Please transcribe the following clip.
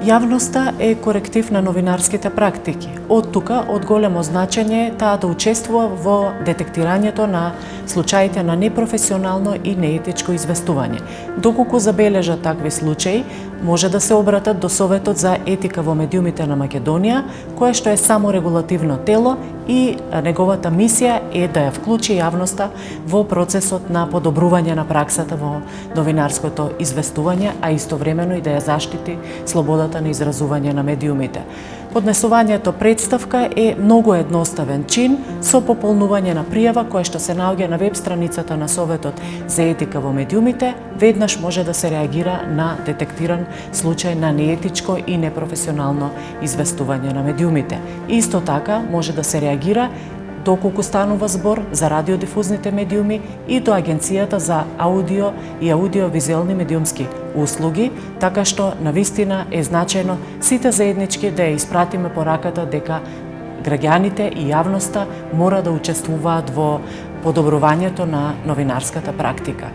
Јавноста е коректив на новинарските практики. Од тука, од големо значење таа да учествува во детектирањето на случаите на непрофесионално и неетичко известување. Доколку забележат такви случаи, може да се обратат до Советот за етика во медиумите на Македонија, кое што е само регулативно тело и неговата мисија е да ја вклучи јавноста во процесот на подобрување на праксата во новинарското известување, а истовремено и да ја заштити слободата на изразување на медиумите. Поднесувањето представка е многу едноставен чин со пополнување на пријава која што се наоѓа на веб страницата на Советот за етика во медиумите, веднаш може да се реагира на детектиран случај на неетичко и непрофесионално известување на медиумите. Исто така може да се реагира доколку станува збор за радиодифузните медиуми и до Агенцијата за аудио и аудиовизуелни медиумски услуги, така што навистина е значајно сите заеднички да ја испратиме пораката дека граѓаните и јавноста мора да учествуваат во подобрувањето на новинарската практика.